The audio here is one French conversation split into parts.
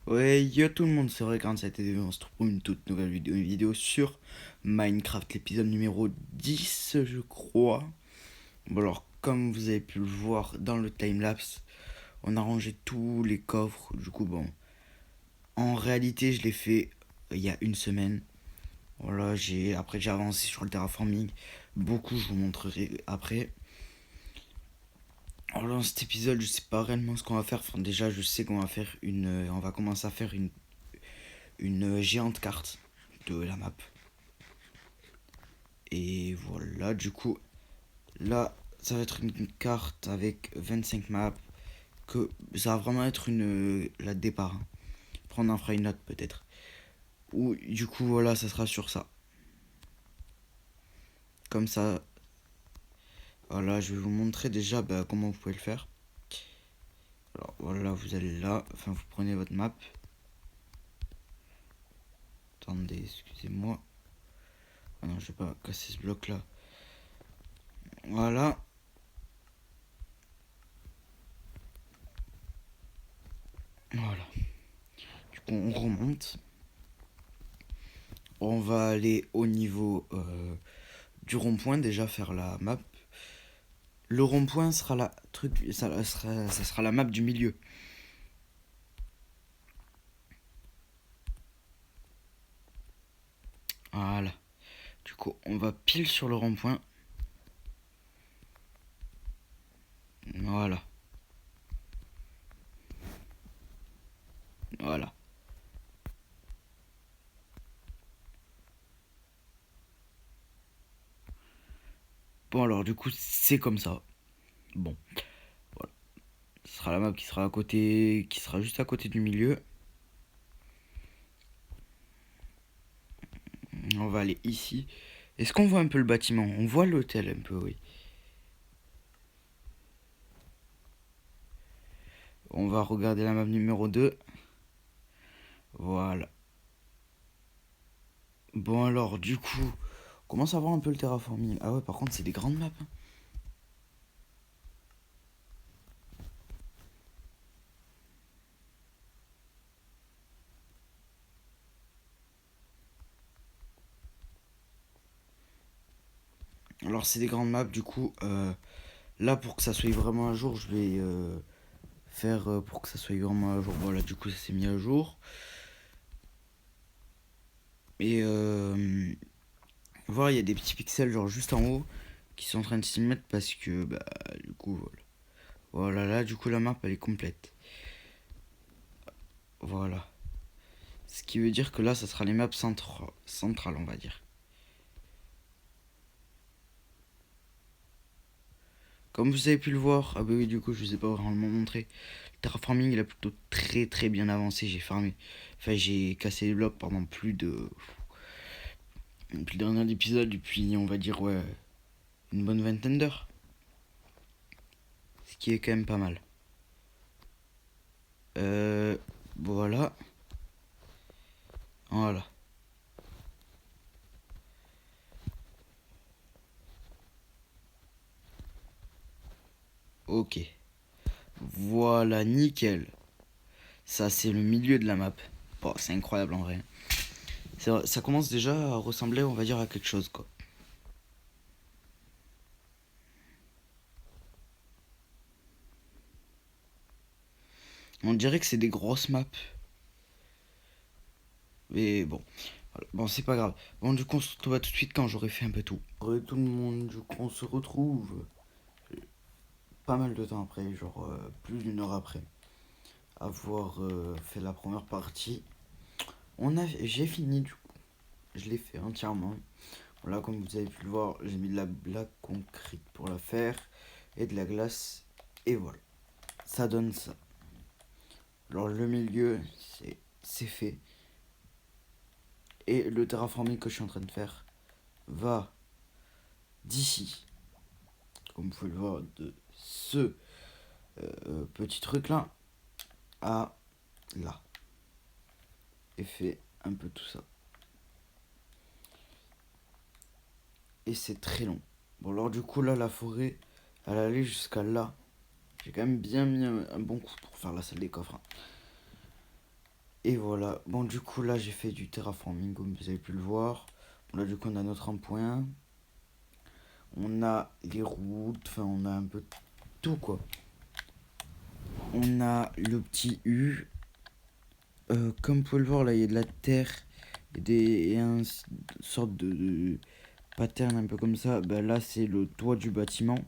Ouais, yo tout le monde, c'est vrai quand ça a été on se trouve pour une toute nouvelle vidéo, une vidéo sur Minecraft, l'épisode numéro 10 je crois. Bon alors, comme vous avez pu le voir dans le timelapse, on a rangé tous les coffres, du coup bon, en réalité je l'ai fait il y a une semaine. Voilà, après j'ai avancé sur le terraforming, beaucoup je vous montrerai après. Alors dans cet épisode je sais pas réellement ce qu'on va faire, enfin déjà je sais qu'on va faire on va commencer à faire une géante carte de la map. Et voilà, du coup, là, ça va être une carte avec 25 maps. Que ça va vraiment être la départ, hein. Après, on en fera une autre peut-être. Ou du coup, voilà, ça sera sur ça. Comme ça, voilà, je vais vous montrer déjà comment vous pouvez le faire. Alors voilà, vous allez là, enfin, vous prenez votre map. Attendez, excusez-moi. Ah non, je vais pas casser ce bloc là. Voilà. Voilà. Du coup, on remonte. On va aller au niveau du rond-point, déjà faire la map. Le rond-point sera ça sera la map du milieu. Voilà. Du coup, on va pile sur le rond-point. Voilà. Voilà. Bon alors du coup c'est comme ça. Bon. Voilà. Ce sera la map qui sera à côté. Qui sera juste à côté du milieu. On va aller ici. Est-ce qu'on voit un peu le bâtiment? On voit l'hôtel un peu, oui. On va regarder la map numéro 2. Voilà. Bon alors du coup, on commence à voir un peu le terraforming. Ah ouais, par contre c'est des grandes maps, hein. Alors c'est des grandes maps, du coup, là pour que ça soit vraiment à jour, je vais faire pour que ça soit vraiment à jour. Voilà, du coup ça s'est mis à jour. Et voir, il y a des petits pixels genre juste en haut qui sont en train de s'y mettre parce que du coup voilà. Voilà, là du coup la map elle est complète. Voilà. Ce qui veut dire que là ça sera les maps centrales on va dire. Comme vous avez pu le voir, ah bah oui du coup je vous ai pas vraiment montré. Le terraforming il a plutôt très très bien avancé, j'ai farmé. Enfin j'ai cassé les blocs pendant depuis le dernier épisode, depuis on va dire ouais une bonne vingtaine d'heures. Ce qui est quand même pas mal. Euh, voilà. Voilà. Ok. Voilà, nickel. Ça, c'est le milieu de la map. Bon, c'est incroyable en vrai. Ça commence déjà à ressembler, on va dire, à quelque chose, quoi. On dirait que c'est des grosses maps. Mais bon. Voilà. Bon, c'est pas grave. Bon, du coup, on se retrouve tout de suite quand j'aurai fait un peu tout. Ouais, tout le monde, du coup, on se retrouve pas mal de temps après, genre plus d'une heure après avoir fait la première partie. J'ai fini, du coup. Je l'ai fait entièrement. Voilà, comme vous avez pu le voir, j'ai mis de la concrète pour la faire et de la glace. Et voilà, ça donne ça. Alors le milieu, c'est fait. Et le terraforming que je suis en train de faire va d'ici, comme vous pouvez le voir, de ce petit truc là à là. Et fait un peu tout ça. Et c'est très long. Bon alors du coup là, la forêt, elle allait jusqu'à là. J'ai quand même bien mis un bon coup pour faire la salle des coffres, hein. Et voilà. Bon, du coup, là, j'ai fait du terraforming, comme vous avez pu le voir. Bon, là, du coup, on a notre rond-point. On a les routes. Enfin, on a un peu tout, quoi. On a le petit U. Comme vous pouvez le voir, là, il y a de la terre. Et un sorte de pattern un peu comme ça. Ben, là, c'est le toit du bâtiment.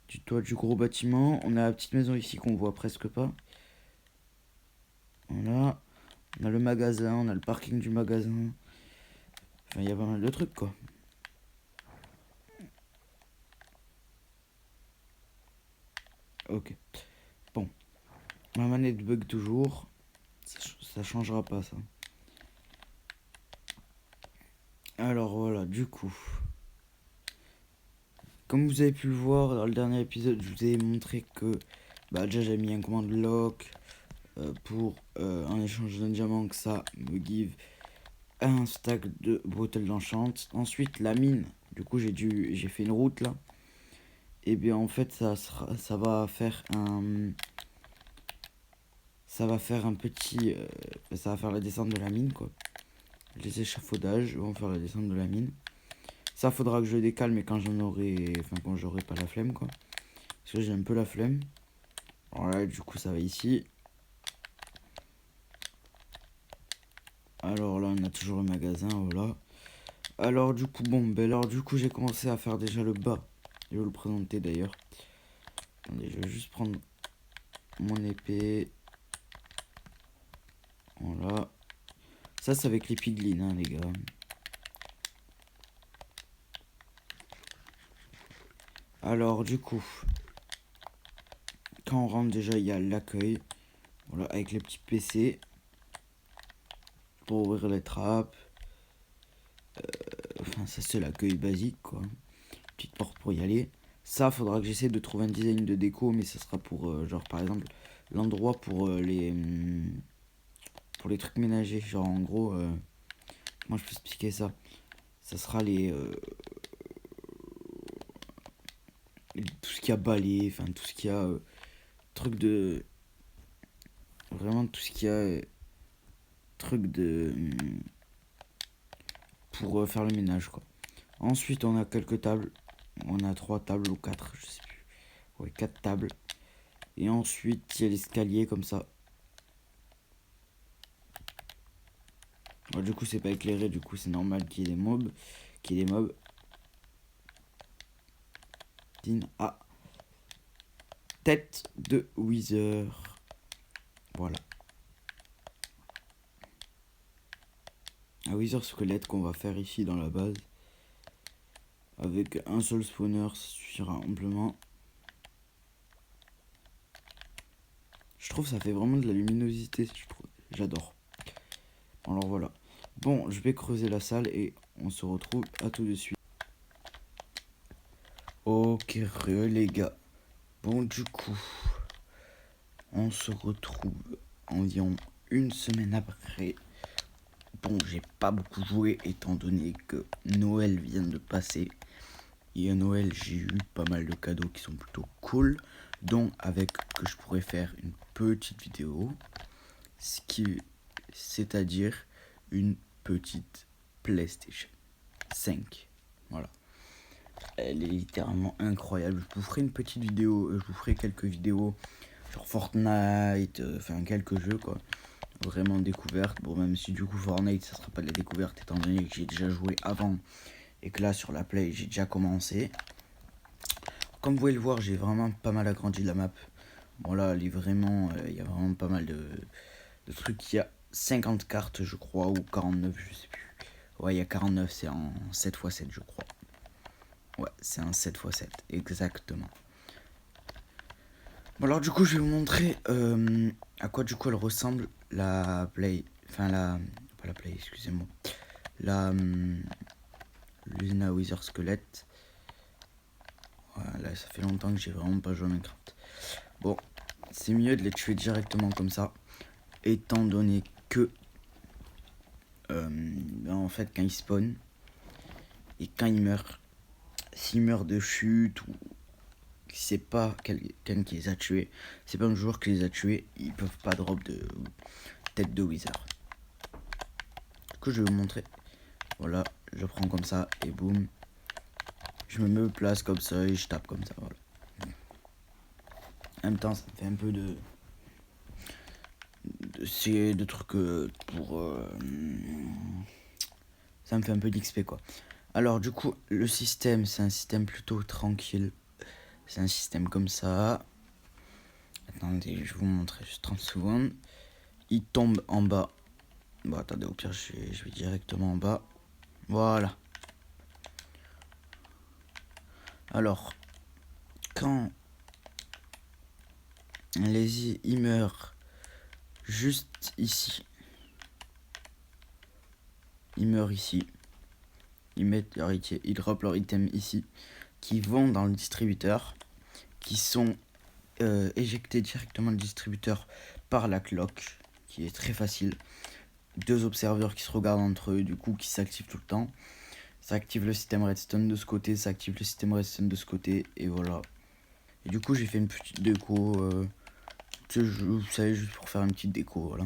Du toit du gros bâtiment. On a la petite maison ici qu'on voit presque pas. Voilà. On a le magasin, on a le parking du magasin. Enfin, il y a pas mal de trucs, quoi. Ok. Bon. Ma manette bug toujours. Ça changera pas, ça. Alors, voilà, du coup. Comme vous avez pu le voir dans le dernier épisode, je vous ai montré que bah, déjà j'ai mis un commande lock pour un échange d'un diamant, que ça me give un stack de bretelles d'enchant. Ensuite, la mine. Du coup, j'ai fait une route là. Et bien en fait, ça va faire un petit, ça va faire la descente de la mine, quoi. Les échafaudages vont faire la descente de la mine. Ça, faudra que je décale, mais quand quand j'aurai pas la flemme, quoi. Parce que j'ai un peu la flemme. Alors là, du coup, ça va ici. Alors là, on a toujours le magasin, voilà. Alors du coup, j'ai commencé à faire déjà le bas. Je vais le présenter d'ailleurs. Attendez, je vais juste prendre mon épée. Voilà. Ça, c'est avec les piglins, hein, les gars. Alors du coup, quand on rentre déjà, il y a l'accueil. Voilà, avec les petits PC. Pour ouvrir les trappes. Enfin, ça c'est l'accueil basique, quoi. Petite porte pour y aller. Ça, faudra que j'essaie de trouver un design de déco, mais ça sera pour, genre, par exemple, l'endroit pour les trucs ménagers. Genre, en gros, moi je peux expliquer ça. Ça sera tout ce qu'il y a balai, enfin, tout ce qu'il y a truc de. Vraiment, tout ce qu'il y a truc de. Pour faire le ménage, quoi. Ensuite, on a quelques tables. On a 3 tables ou 4, je sais plus. Ouais, 4 tables. Et ensuite, il y a l'escalier comme ça. Ouais, du coup, c'est pas éclairé, du coup, c'est normal qu'il y ait des mobs. Ah, tête de Wither. Voilà. Un Wither squelette qu'on va faire ici dans la base. Avec un seul spawner, ça suffira amplement. Je trouve que ça fait vraiment de la luminosité, je trouve. J'adore. Alors voilà. Bon, je vais creuser la salle et on se retrouve à tout de suite. Ok, les gars. Bon, du coup, on se retrouve environ une semaine après. Bon, j'ai pas beaucoup joué étant donné que Noël vient de passer. Et à Noël, j'ai eu pas mal de cadeaux qui sont plutôt cool. Donc, avec que je pourrais faire une petite vidéo. C'est-à-dire une petite PlayStation 5. Voilà. Elle est littéralement incroyable. Je vous ferai une petite vidéo. Je vous ferai quelques vidéos sur Fortnite. Enfin, quelques jeux, quoi. Vraiment découverte. Bon, même si du coup, Fortnite, ça sera pas de la découverte étant donné que j'ai déjà joué avant. Et que là, sur la Play, j'ai déjà commencé. Comme vous pouvez le voir, j'ai vraiment pas mal agrandi la map. Bon, là, il y a vraiment pas mal de trucs. Il y a 50 cartes, je crois, ou 49, je sais plus. Ouais, il y a 49, c'est en 7x7, je crois. Ouais, c'est un 7x7, exactement. Bon, alors, du coup, je vais vous montrer à quoi, du coup, elle ressemble la Play. Enfin, pas la Play, excusez-moi. L'usine à Wither Squelette. Voilà, ça fait longtemps que j'ai vraiment pas joué à Minecraft. Bon, c'est mieux de les tuer directement comme ça. Étant donné que en fait quand ils spawnent et quand ils meurent, s'ils meurent de chute ou c'est pas quelqu'un qui les a tués, c'est pas un joueur qui les a tués, ils peuvent pas drop tête de Wither. Du coup, je vais vous montrer. Voilà, je prends comme ça et boum. Je me place comme ça et je tape comme ça. Voilà. En même temps, ça me fait un peu de trucs pour. Ça me fait un peu d'XP quoi. Alors, du coup, le système, c'est un système plutôt tranquille. C'est un système comme ça. Attendez, je vais vous montrer juste 30 secondes. Il tombe en bas. Bon, attendez, au pire, je vais directement en bas. Voilà. Alors, quand il meurt juste ici. Il meurt ici. Ils mettent leur item, ils drop leur item ici. Qui vont dans le distributeur. Qui sont éjectés directement du distributeur par la cloque. Qui est très facile. 2 observeurs qui se regardent entre eux, du coup, qui s'activent tout le temps. Ça active le système redstone de ce côté, ça active le système redstone de ce côté, et voilà. Et du coup, j'ai fait une petite déco. Vous savez, juste pour faire une petite déco, voilà.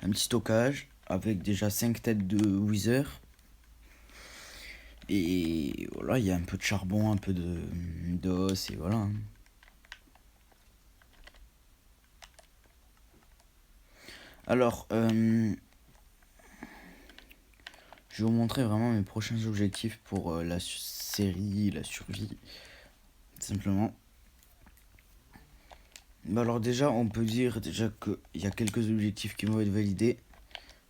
Un petit stockage avec déjà 5 têtes de Wither. Et voilà, il y a un peu de charbon, un peu d'os, et voilà. Alors, je vais vous montrer vraiment mes prochains objectifs pour la série, la survie. Simplement. Bah alors déjà, on peut dire déjà qu'il y a quelques objectifs qui vont être validés.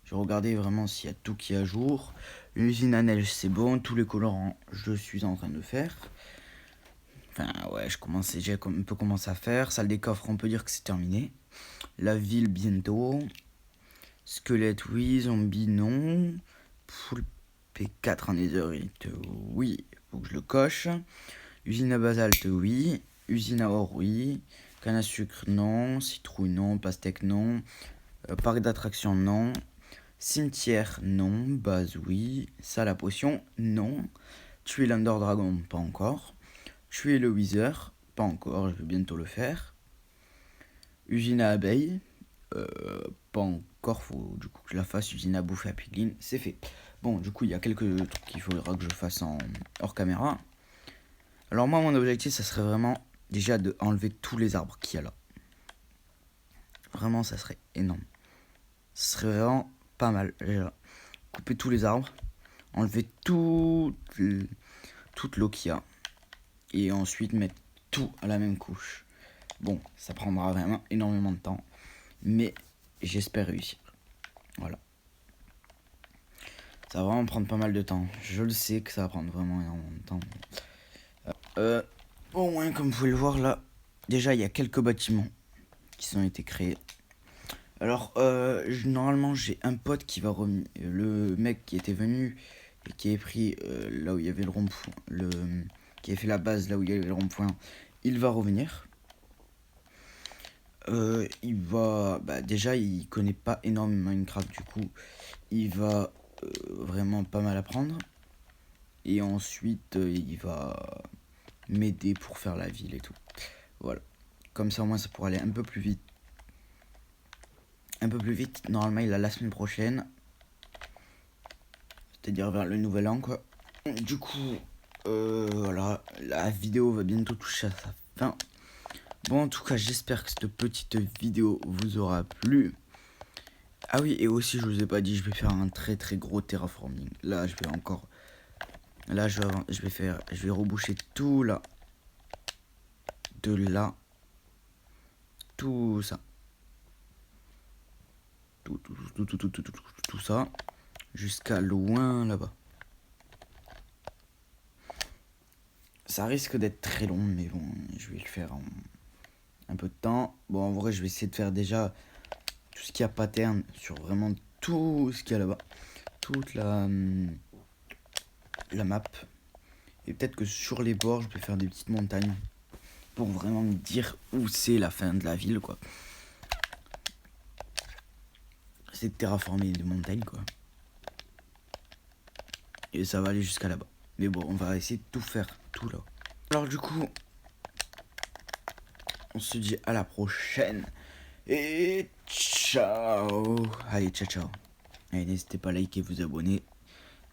Je vais regarder vraiment s'il y a tout qui est à jour. L'usine à neige, c'est bon. Tous les colorants, je suis en train de faire. Enfin, ouais, j'ai un peu commencé à faire. Salle des coffres, on peut dire que c'est terminé. La ville, bientôt. Squelette, oui. Zombie, non. Poule P4 en netherite, oui. Faut que je le coche. Usine à basalte, oui. Usine à or, oui. Canne à sucre, non. Citrouille, non. Pastèque, non. Parc d'attractions, non. Cimetière, non. Base, oui. Salle à potion, non. Tuer l'Under Dragon, pas encore. Tuer le Wither, pas encore, je vais bientôt le faire. Usine à abeilles, pas encore, faut du coup que je la fasse. Usine à bouffer à piglin, c'est fait. Bon, du coup, il y a quelques trucs qu'il faudra que je fasse hors caméra. Alors moi, mon objectif, ça serait vraiment déjà de enlever tous les arbres qu'il y a là. Vraiment, ça serait énorme. Ce serait vraiment pas mal, déjà. Couper tous les arbres, enlever toute l'eau qu'il y a, et ensuite mettre tout à la même couche. Bon, ça prendra vraiment énormément de temps, mais j'espère réussir. Voilà. Ça va vraiment prendre pas mal de temps. Je le sais que ça va prendre vraiment énormément de temps. Au moins, comme vous pouvez le voir là, déjà il y a quelques bâtiments qui ont été créés. Alors, normalement, j'ai un pote qui va revenir. Le mec qui était venu et qui avait pris là où il y avait le rond-point, qui avait fait la base là où il y avait le rond-point, il va revenir. Il va. Déjà, il connaît pas énormément Minecraft, du coup, il va vraiment pas mal apprendre. Et ensuite, il va m'aider pour faire la ville et tout. Voilà. Comme ça, au moins, ça pourra aller un peu plus vite. Normalement, il a la semaine prochaine. C'est-à-dire vers le nouvel an, quoi. Du coup, voilà. La vidéo va bientôt toucher à sa fin. Bon, en tout cas, j'espère que cette petite vidéo vous aura plu. Ah oui, et aussi, je vous ai pas dit, je vais faire un très très gros terraforming. Là, je vais encore... Là, je vais reboucher tout là. De là. Tout ça. Tout ça. Jusqu'à loin là-bas. Ça risque d'être très long, mais bon, je vais le faire en un peu de temps. Bon, en vrai, je vais essayer de faire déjà tout ce qu'il y a pattern sur vraiment tout ce qu'il y a là-bas. Toute la map. Et peut-être que sur les bords, je vais faire des petites montagnes. Pour vraiment me dire où c'est la fin de la ville, quoi. C'est de terraformer des montagnes, quoi. Et ça va aller jusqu'à là-bas. Mais bon, on va essayer de tout faire, tout là. Alors du coup, on se dit à la prochaine. Et ciao. Allez, ciao, ciao. Allez, n'hésitez pas à liker, vous abonner.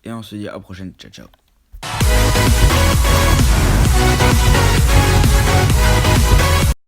Et on se dit à la prochaine. Ciao, ciao.